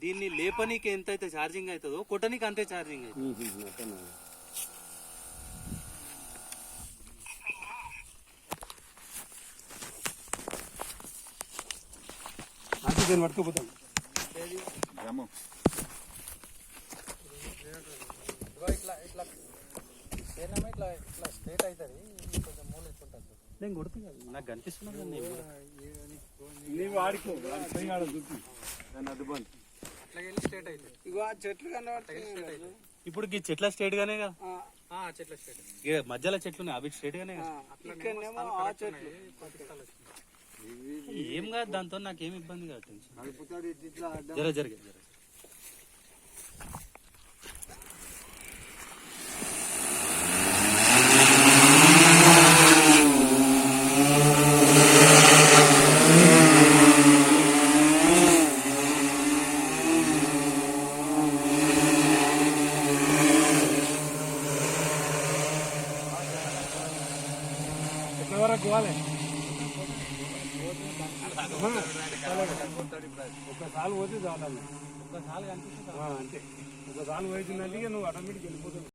దీన్ని లేపనీకి ఎంత అయితే ఛార్జింగ్ అవుతుందో కొట్టనీకి అంతే ఛార్జింగ్ అవుతుంది. పట్టుకోపోతాం ఇట్లా ఇట్లా ఇట్లా ఇట్లా స్ట్రేట్ అవుతుంది, కొంచెం మూల ఇట్లుంటుంది. నేను కొడుతుంది నాకు కనిపిస్తున్నాను. నీవు ఆడుకో చూపి దాన్ని అడ్డుబంది ఇట్లా వెళ్ళి స్ట్రేట్ అవుతుంది. ఇగో ఆ చెట్లు కనబడుతుంది. ఇప్పుడు ఈ చెట్ల స్ట్రేట్ గానే కదా, చెట్ల స్ట్రేట్ ఇక మధ్యలో చెట్లు ఉన్నాయి అవి స్ట్రేట్ గానే కదా. ఇక్కడనేమో ఆ చెట్లు ఏం కాదు, దాంతో నాకేం ఇబ్బంది కాదు. టెన్షన్ జర జరిగే జర ఎక్కడ వరకు పోవాలి? ఒకసారి పోతే చాలు, ఒక్కసారి కనిపిస్తుంది అంతే. ఒకసారి పోయిందంటే నువ్వు ఆటోమేటిక్ వెళ్ళిపోతావు.